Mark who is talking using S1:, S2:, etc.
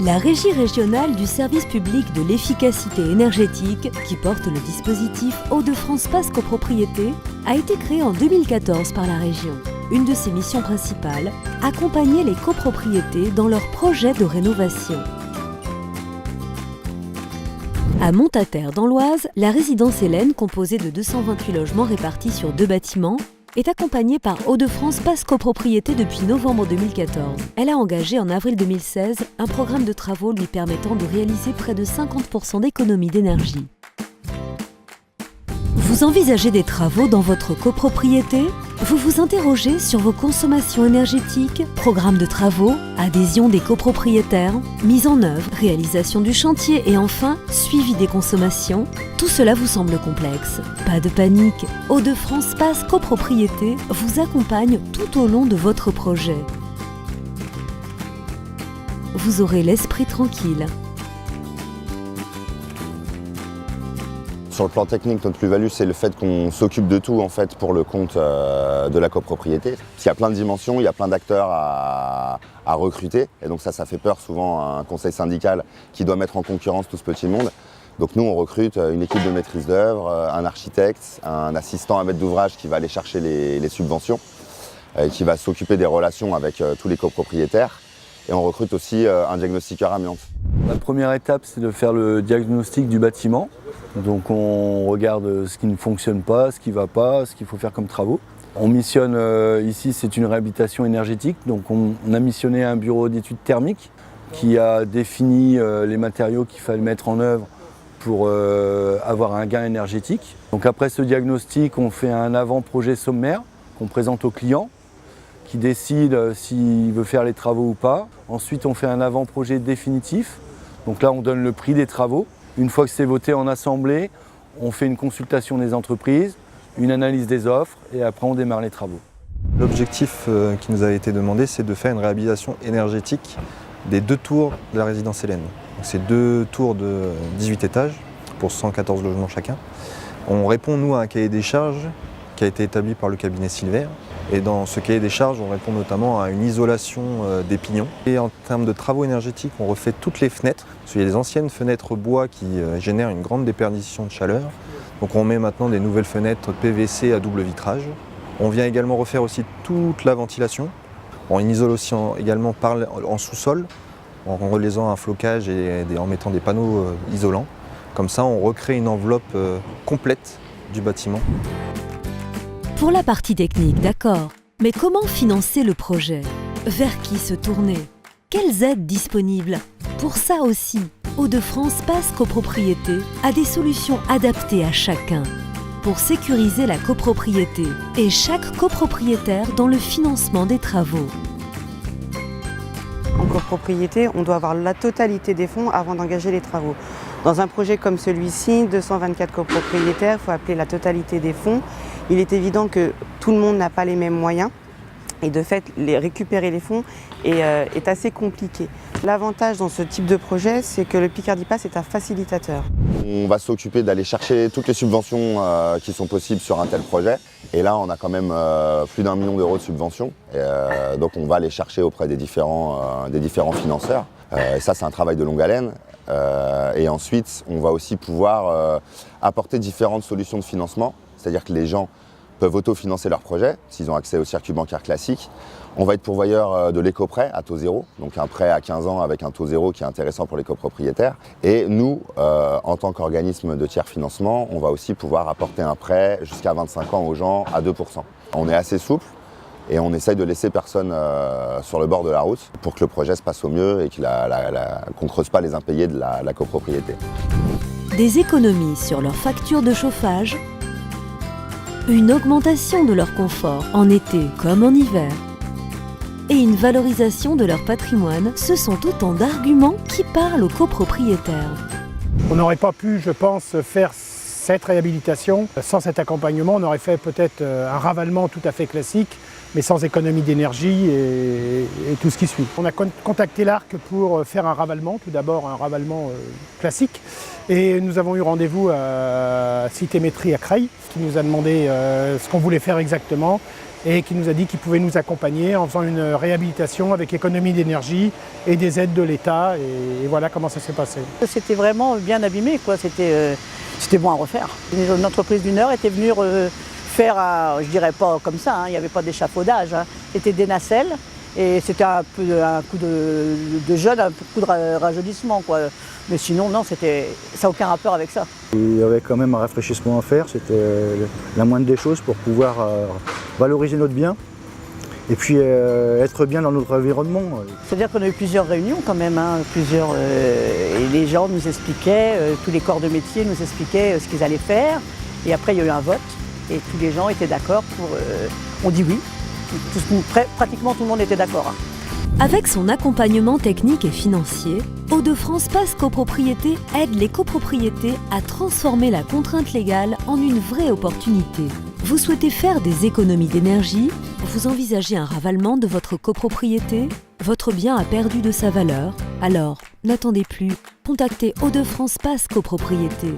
S1: La Régie régionale du service public de l'efficacité énergétique, qui porte le dispositif Hauts-de-France Pass Copropriété, a été créée en 2014 par la région. Une de ses missions principales, accompagner les copropriétés dans leurs projets de rénovation. À Montataire dans l'Oise, la résidence Hélène, composée de 228 logements répartis sur 2 bâtiments, est accompagnée par Hauts-de-France Pass Copropriété depuis novembre 2014. Elle a engagé en avril 2016 un programme de travaux lui permettant de réaliser près de 50% d'économie d'énergie. Vous envisagez des travaux dans votre copropriété ? Vous vous interrogez sur vos consommations énergétiques, programme de travaux, adhésion des copropriétaires, mise en œuvre, réalisation du chantier et enfin, suivi des consommations. Tout cela vous semble complexe. Pas de panique, Hauts-de-France Pass Copropriété vous accompagne tout au long de votre projet. Vous aurez l'esprit tranquille.
S2: Sur le plan technique, notre plus-value, c'est le fait qu'on s'occupe de tout en fait, pour le compte de la copropriété. Parce qu'il y a plein de dimensions, il y a plein d'acteurs à recruter. Et donc ça fait peur souvent à un conseil syndical qui doit mettre en concurrence tout ce petit monde. Donc nous, on recrute une équipe de maîtrise d'œuvre, un architecte, un assistant à maître d'ouvrage qui va aller chercher les subventions, qui va s'occuper des relations avec tous les copropriétaires. Et on recrute aussi un diagnostiqueur amiante.
S3: La première étape, c'est de faire le diagnostic du bâtiment. Donc on regarde ce qui ne fonctionne pas, ce qui ne va pas, ce qu'il faut faire comme travaux. On missionne, ici c'est une réhabilitation énergétique, donc on a missionné un bureau d'études thermiques qui a défini les matériaux qu'il fallait mettre en œuvre pour avoir un gain énergétique. Donc après ce diagnostic, on fait un avant-projet sommaire qu'on présente au client qui décide s'il veut faire les travaux ou pas. Ensuite on fait un avant-projet définitif, donc là on donne le prix des travaux. Une fois que c'est voté en assemblée, on fait une consultation des entreprises, une analyse des offres et après on démarre les travaux.
S4: L'objectif qui nous a été demandé, c'est de faire une réhabilitation énergétique des 2 tours de la résidence Hélène. C'est 2 tours de 18 étages pour 114 logements chacun. On répond nous à un cahier des charges qui a été établi par le cabinet Silver. Et dans ce cahier des charges, on répond notamment à une isolation des pignons. Et en termes de travaux énergétiques, on refait toutes les fenêtres. Parce qu'il y a des anciennes fenêtres bois qui génèrent une grande déperdition de chaleur. Donc on met maintenant des nouvelles fenêtres PVC à double vitrage. On vient également refaire aussi toute la ventilation. On isole aussi également en sous-sol, en relisant un flocage et en mettant des panneaux isolants. Comme ça, on recrée une enveloppe complète du bâtiment.
S1: Pour la partie technique, d'accord. Mais comment financer le projet ? Vers qui se tourner ? Quelles aides disponibles ? Pour ça aussi, Hauts-de-France Pass Copropriété a des solutions adaptées à chacun pour sécuriser la copropriété et chaque copropriétaire dans le financement des travaux.
S5: En copropriété, on doit avoir la totalité des fonds avant d'engager les travaux. Dans un projet comme celui-ci, 224 copropriétaires, il faut appeler la totalité des fonds. Il est évident que tout le monde n'a pas les mêmes moyens et de fait, récupérer les fonds est assez compliqué. L'avantage dans ce type de projet, c'est que le Picardie Pass est un facilitateur.
S2: On va s'occuper d'aller chercher toutes les subventions qui sont possibles sur un tel projet. Et là, on a quand même plus d'1 million d'euros de subventions. Donc on va les chercher auprès des différents financeurs. Et ça, c'est un travail de longue haleine. Et ensuite, on va aussi pouvoir apporter différentes solutions de financement. C'est-à-dire que les gens peuvent autofinancer leur projet s'ils ont accès au circuit bancaire classique. On va être pourvoyeur de l'éco-prêt à taux zéro, donc un prêt à 15 ans avec un taux zéro qui est intéressant pour les copropriétaires. Et nous, en tant qu'organisme de tiers financement, on va aussi pouvoir apporter un prêt jusqu'à 25 ans aux gens à 2%. On est assez souple et on essaye de laisser personne sur le bord de la route pour que le projet se passe au mieux et qu'on ne creuse pas les impayés de la copropriété.
S1: Des économies sur leurs factures de chauffage, une augmentation de leur confort en été comme en hiver et une valorisation de leur patrimoine, ce sont autant d'arguments qui parlent aux copropriétaires.
S6: On n'aurait pas pu, je pense, faire cette réhabilitation sans cet accompagnement. On aurait fait peut-être un ravalement tout à fait classique, mais sans économie d'énergie et tout ce qui suit. On a contacté l'ARC pour faire un ravalement, tout d'abord un ravalement classique. Et nous avons eu rendez-vous à Citémétrie à Creil, qui nous a demandé ce qu'on voulait faire exactement. et qui nous a dit qu'il pouvait nous accompagner en faisant une réhabilitation avec économie d'énergie et des aides de l'État. Et voilà comment ça s'est passé.
S7: C'était vraiment bien abîmé, quoi. C'était bon à refaire. Une entreprise du Nord était venue faire, je dirais pas comme ça, hein, il n'y avait pas d'échafaudage, hein. C'était des nacelles et c'était un coup de jeûne, un coup de rajeunissement, quoi. Mais sinon, non, ça n'a aucun rapport avec ça.
S8: Il y avait quand même un rafraîchissement à faire, c'était la moindre des choses pour pouvoir valoriser notre bien et puis être bien dans notre environnement.
S7: C'est-à-dire qu'on a eu plusieurs réunions quand même, hein, et les gens nous expliquaient, tous les corps de métier nous expliquaient ce qu'ils allaient faire. Et après, il y a eu un vote et tous les gens étaient d'accord on dit oui. Pratiquement tout le monde était d'accord, hein.
S1: Avec son accompagnement technique et financier, Hauts-de-France Pass Copropriété aide les copropriétés à transformer la contrainte légale en une vraie opportunité. Vous souhaitez faire des économies d'énergie? Vous envisagez un ravalement de votre copropriété? Votre bien a perdu de sa valeur? Alors, n'attendez plus. Contactez Hauts-de-France Pass Copropriété.